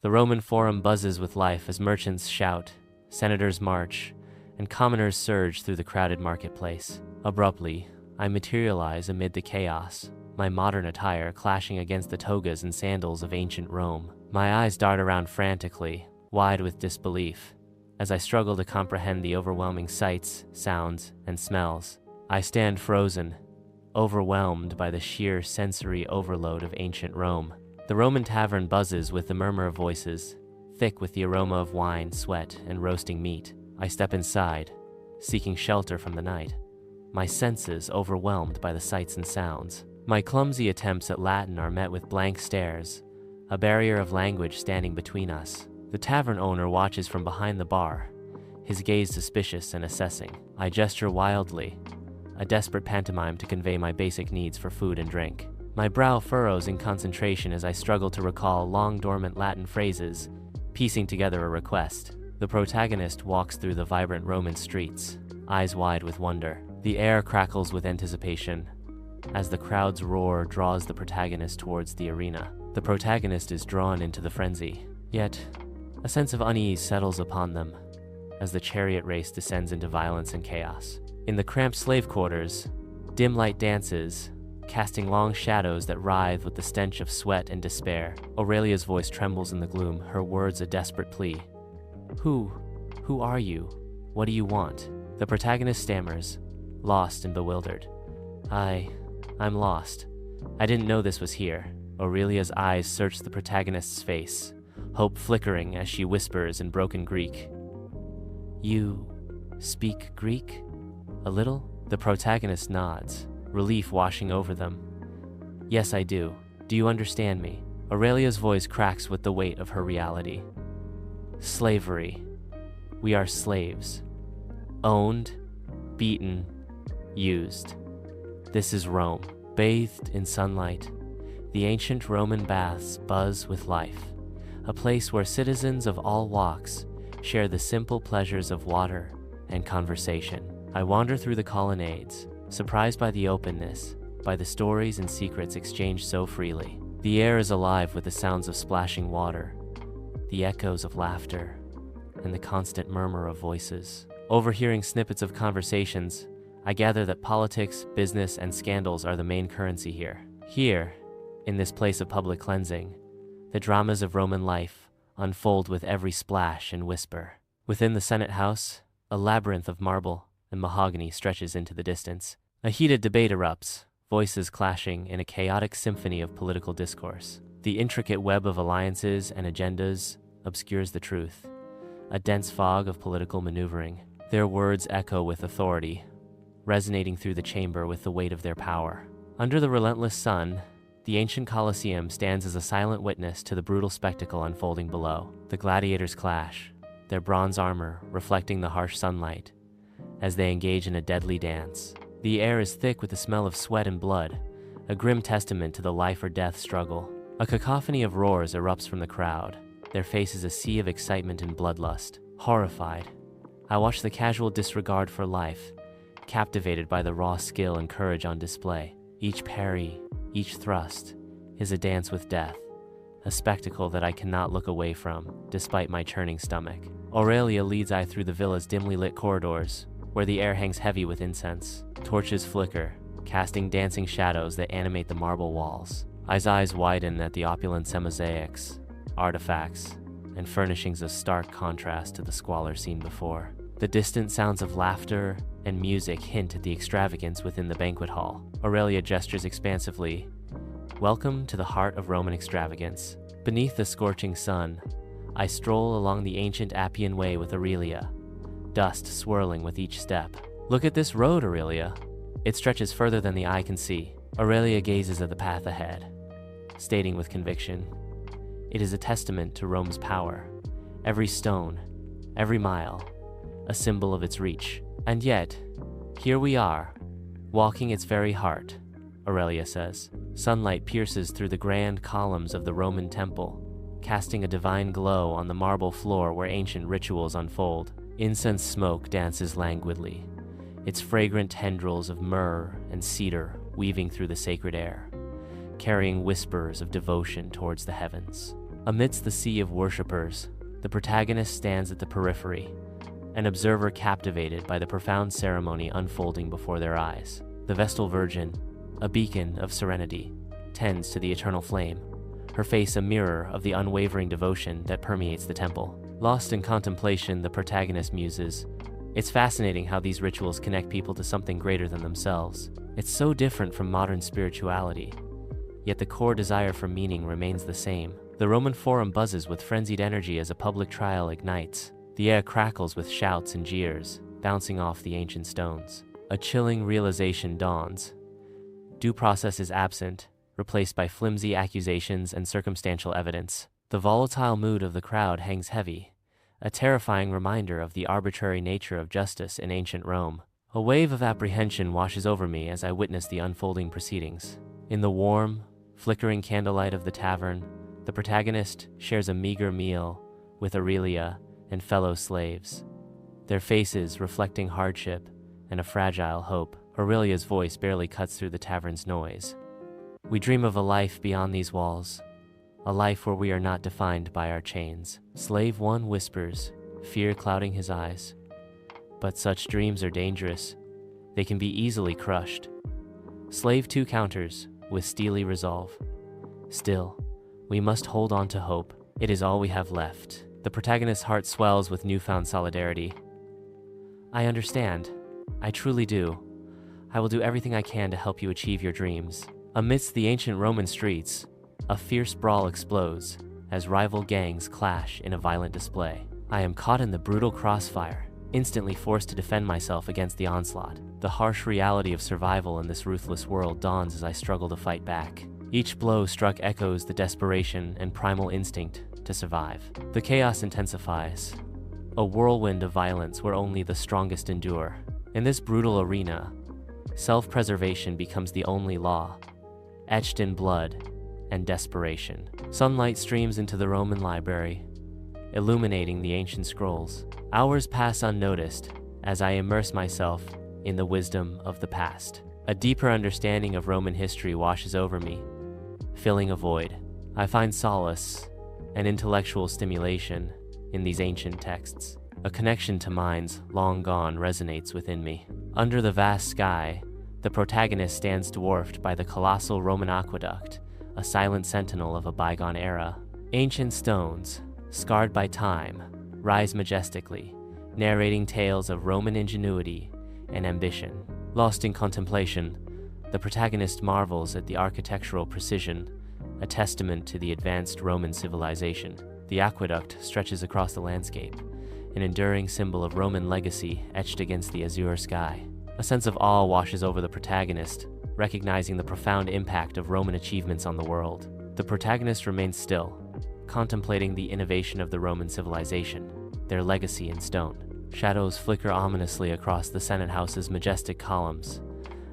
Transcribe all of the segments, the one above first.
The Roman Forum buzzes with life as merchants shout, senators march, and commoners surge through the crowded marketplace. Abruptly, I materialize amid the chaos, my modern attire clashing against the togas and sandals of ancient Rome. My eyes dart around frantically, wide with disbelief, as I struggle to comprehend the overwhelming sights, sounds, and smells. I stand frozen, overwhelmed by the sheer sensory overload of ancient Rome. The Roman tavern buzzes with the murmur of voices, thick with the aroma of wine, sweat, and roasting meat. I step inside, seeking shelter from the night, my senses overwhelmed by the sights and sounds. My clumsy attempts at Latin are met with blank stares, a barrier of language standing between us. The tavern owner watches from behind the bar, his gaze suspicious and assessing. I gesture wildly, a desperate pantomime to convey my basic needs for food and drink. My brow furrows in concentration as I struggle to recall long dormant Latin phrases, piecing together a request. The protagonist walks through the vibrant Roman streets, eyes wide with wonder. The air crackles with anticipation as the crowd's roar draws the protagonist towards the arena. The protagonist is drawn into the frenzy, yet a sense of unease settles upon them as the chariot race descends into violence and chaos. In the cramped slave quarters, dim light dances, casting long shadows that writhe with the stench of sweat and despair. Aurelia's voice trembles in the gloom, her words a desperate plea. Who are you? What do you want? The protagonist stammers, lost and bewildered. I'm lost. I didn't know this was here. Aurelia's eyes search the protagonist's face, hope flickering as she whispers in broken Greek. You speak Greek? A little? The protagonist nods, relief washing over them. Yes, I do. Do you understand me? Aurelia's voice cracks with the weight of her reality. Slavery. We are slaves. Owned, beaten, used. This is Rome. Bathed in sunlight, the ancient Roman baths buzz with life, a place where citizens of all walks share the simple pleasures of water and conversation. I wander through the colonnades, surprised by the openness, by the stories and secrets exchanged so freely. The air is alive with the sounds of splashing water, the echoes of laughter, and the constant murmur of voices. Overhearing snippets of conversations, I gather that politics, business, and scandals are the main currency here. Here, in this place of public cleansing, the dramas of Roman life unfold with every splash and whisper. Within the Senate House, a labyrinth of marble and mahogany stretches into the distance. A heated debate erupts, voices clashing in a chaotic symphony of political discourse. The intricate web of alliances and agendas obscures the truth, a dense fog of political maneuvering. Their words echo with authority, resonating through the chamber with the weight of their power. Under the relentless sun, the ancient Colosseum stands as a silent witness to the brutal spectacle unfolding below. The gladiators clash, their bronze armor reflecting the harsh sunlight, as they engage in a deadly dance. The air is thick with the smell of sweat and blood, a grim testament to the life or death struggle. A cacophony of roars erupts from the crowd, their faces a sea of excitement and bloodlust. Horrified, I watch the casual disregard for life, captivated by the raw skill and courage on display. Each parry, each thrust, is a dance with death, a spectacle that I cannot look away from, despite my churning stomach. Aurelia leads I through the villa's dimly lit corridors, where the air hangs heavy with incense. Torches flicker, casting dancing shadows that animate the marble walls. I's eyes widen at the opulent mosaics, artifacts, and furnishings of stark contrast to the squalor seen before. The distant sounds of laughter and music hint at the extravagance within the banquet hall. Aurelia gestures expansively. Welcome to the heart of Roman extravagance. Beneath the scorching sun, I stroll along the ancient Appian Way with Aurelia, dust swirling with each step. Look at this road, Aurelia. It stretches further than the eye can see. Aurelia gazes at the path ahead, stating with conviction, it is a testament to Rome's power. Every stone, every mile, a symbol of its reach. And yet, here we are, walking its very heart, Aurelia says. Sunlight pierces through the grand columns of the Roman temple, casting a divine glow on the marble floor where ancient rituals unfold. Incense smoke dances languidly, its fragrant tendrils of myrrh and cedar weaving through the sacred air, carrying whispers of devotion towards the heavens. Amidst the sea of worshippers, the protagonist stands at the periphery, an observer captivated by the profound ceremony unfolding before their eyes. The Vestal Virgin, a beacon of serenity, tends to the eternal flame, her face a mirror of the unwavering devotion that permeates the temple. Lost in contemplation, the protagonist muses, "It's fascinating how these rituals connect people to something greater than themselves. It's so different from modern spirituality, yet the core desire for meaning remains the same." The Roman Forum buzzes with frenzied energy as a public trial ignites. The air crackles with shouts and jeers, bouncing off the ancient stones. A chilling realization dawns. Due process is absent, replaced by flimsy accusations and circumstantial evidence. The volatile mood of the crowd hangs heavy, a terrifying reminder of the arbitrary nature of justice in ancient Rome. A wave of apprehension washes over me as I witness the unfolding proceedings. In the warm, flickering candlelight of the tavern, the protagonist shares a meager meal with Aurelia and fellow slaves, their faces reflecting hardship and a fragile hope. Aurelia's voice barely cuts through the tavern's noise. "We dream of a life beyond these walls, a life where we are not defined by our chains." Slave one whispers, fear clouding his eyes. "But such dreams are dangerous. They can be easily crushed." Slave two counters, with steely resolve. "Still, we must hold on to hope. It is all we have left." The protagonist's heart swells with newfound solidarity. "I understand. I truly do. I will do everything I can to help you achieve your dreams." Amidst the ancient Roman streets, a fierce brawl explodes as rival gangs clash in a violent display. I am caught in the brutal crossfire, instantly forced to defend myself against the onslaught. The harsh reality of survival in this ruthless world dawns as I struggle to fight back. Each blow struck echoes the desperation and primal instinct to survive. The chaos intensifies, a whirlwind of violence where only the strongest endure. In this brutal arena, self-preservation becomes the only law, etched in blood and desperation. Sunlight streams into the Roman library, illuminating the ancient scrolls. Hours pass unnoticed as I immerse myself in the wisdom of the past. A deeper understanding of Roman history washes over me, filling a void. I find solace and intellectual stimulation in these ancient texts. A connection to minds long gone resonates within me. Under the vast sky, the protagonist stands dwarfed by the colossal Roman aqueduct, a silent sentinel of a bygone era. Ancient stones, scarred by time, rise majestically, narrating tales of Roman ingenuity and ambition. Lost in contemplation, the protagonist marvels at the architectural precision, a testament to the advanced Roman civilization. The aqueduct stretches across the landscape, an enduring symbol of Roman legacy etched against the azure sky. A sense of awe washes over the protagonist, recognizing the profound impact of Roman achievements on the world. The protagonist remains still, contemplating the innovation of the Roman civilization, their legacy in stone. Shadows flicker ominously across the Senate House's majestic columns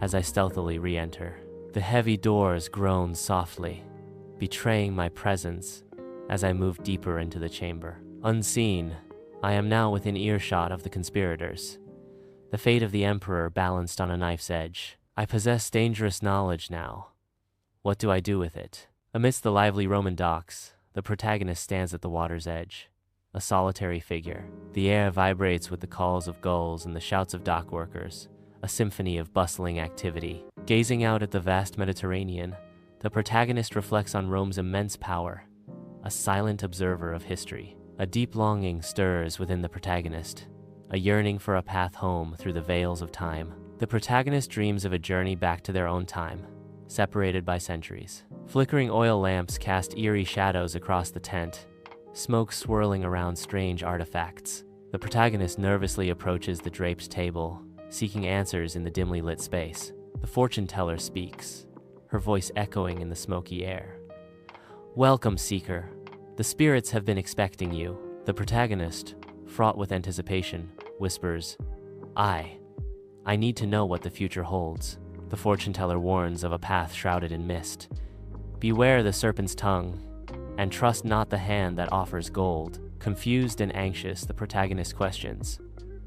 as I stealthily re-enter. The heavy doors groan softly, betraying my presence as I move deeper into the chamber. Unseen, I am now within earshot of the conspirators, the fate of the emperor balanced on a knife's edge. I possess dangerous knowledge now. What do I do with it? Amidst the lively Roman docks, the protagonist stands at the water's edge, a solitary figure. The air vibrates with the calls of gulls and the shouts of dock workers, a symphony of bustling activity. Gazing out at the vast Mediterranean, the protagonist reflects on Rome's immense power, a silent observer of history. A deep longing stirs within the protagonist, a yearning for a path home through the veils of time. The protagonist dreams of a journey back to their own time, separated by centuries. Flickering oil lamps cast eerie shadows across the tent, smoke swirling around strange artifacts. The protagonist nervously approaches the draped table, seeking answers in the dimly lit space. The fortune teller speaks, her voice echoing in the smoky air. "Welcome, seeker. The spirits have been expecting you." The protagonist, fraught with anticipation, whispers, I need to know what the future holds." The fortune teller warns of a path shrouded in mist. "Beware the serpent's tongue, and trust not the hand that offers gold." Confused and anxious, the protagonist questions,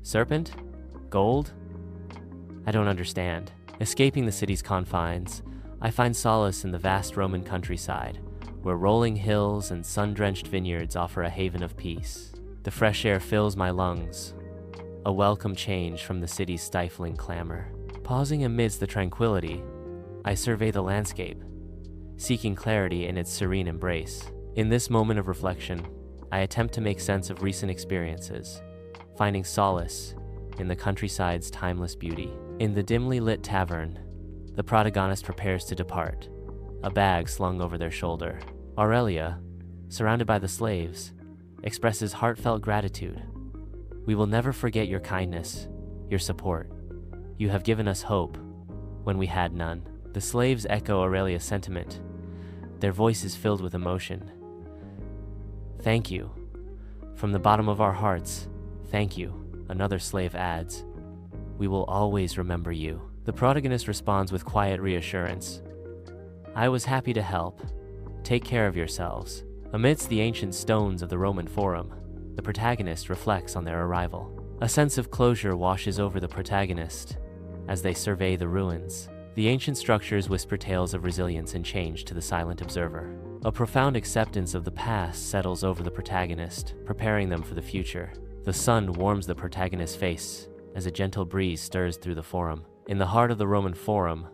"Serpent? Gold? I don't understand." Escaping the city's confines, I find solace in the vast Roman countryside, where rolling hills and sun-drenched vineyards offer a haven of peace. The fresh air fills my lungs, a welcome change from the city's stifling clamor. Pausing amidst the tranquility, I survey the landscape, seeking clarity in its serene embrace. In this moment of reflection, I attempt to make sense of recent experiences, finding solace in the countryside's timeless beauty. In the dimly lit tavern, the protagonist prepares to depart, a bag slung over their shoulder. Aurelia, surrounded by the slaves, expresses heartfelt gratitude. "We will never forget your kindness, your support. You have given us hope when we had none." The slaves echo Aurelia's sentiment, their voices filled with emotion. "Thank you. From the bottom of our hearts, thank you," another slave adds. "We will always remember you." The protagonist responds with quiet reassurance. "I was happy to help. Take care of yourselves." Amidst the ancient stones of the Roman Forum, the protagonist reflects on their arrival. A sense of closure washes over the protagonist as they survey the ruins. The ancient structures whisper tales of resilience and change to the silent observer. A profound acceptance of the past settles over the protagonist, preparing them for the future. The sun warms the protagonist's face as a gentle breeze stirs through the forum. In the heart of the Roman Forum,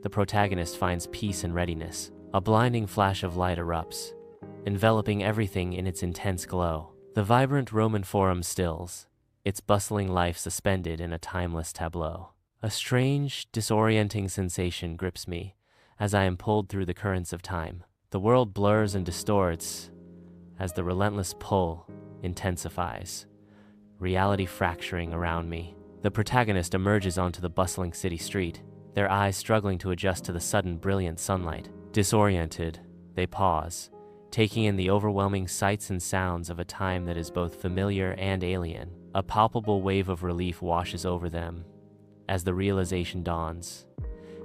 the protagonist finds peace and readiness. A blinding flash of light erupts, enveloping everything in its intense glow. The vibrant Roman Forum stills, its bustling life suspended in a timeless tableau. A strange, disorienting sensation grips me as I am pulled through the currents of time. The world blurs and distorts as the relentless pull intensifies, reality fracturing around me. The protagonist emerges onto the bustling city street, their eyes struggling to adjust to the sudden brilliant sunlight. Disoriented, they pause, taking in the overwhelming sights and sounds of a time that is both familiar and alien. A palpable wave of relief washes over them as the realization dawns.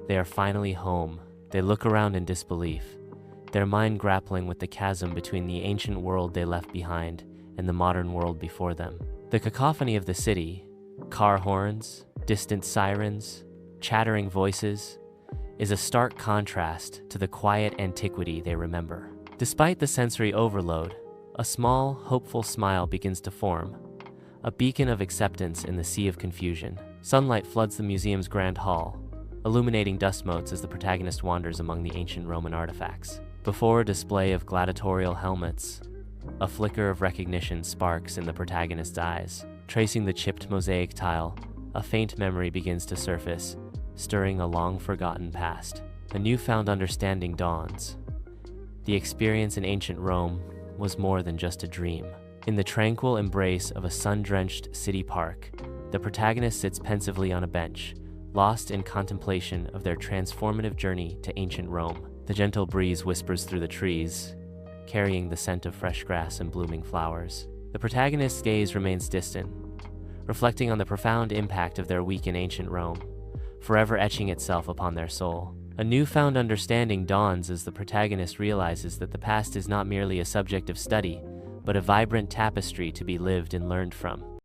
They are finally home. They look around in disbelief, their mind grappling with the chasm between the ancient world they left behind and the modern world before them. The cacophony of the city, car horns, distant sirens, chattering voices, is a stark contrast to the quiet antiquity they remember. Despite the sensory overload, a small, hopeful smile begins to form, a beacon of acceptance in the sea of confusion. Sunlight floods the museum's grand hall, illuminating dust motes as the protagonist wanders among the ancient Roman artifacts. Before a display of gladiatorial helmets, a flicker of recognition sparks in the protagonist's eyes. Tracing the chipped mosaic tile, a faint memory begins to surface, stirring a long-forgotten past. A newfound understanding dawns. The experience in ancient Rome was more than just a dream. In the tranquil embrace of a sun-drenched city park, the protagonist sits pensively on a bench, lost in contemplation of their transformative journey to ancient Rome. The gentle breeze whispers through the trees, carrying the scent of fresh grass and blooming flowers. The protagonist's gaze remains distant, reflecting on the profound impact of their week in ancient Rome, forever etching itself upon their soul. A newfound understanding dawns as the protagonist realizes that the past is not merely a subject of study, but a vibrant tapestry to be lived and learned from.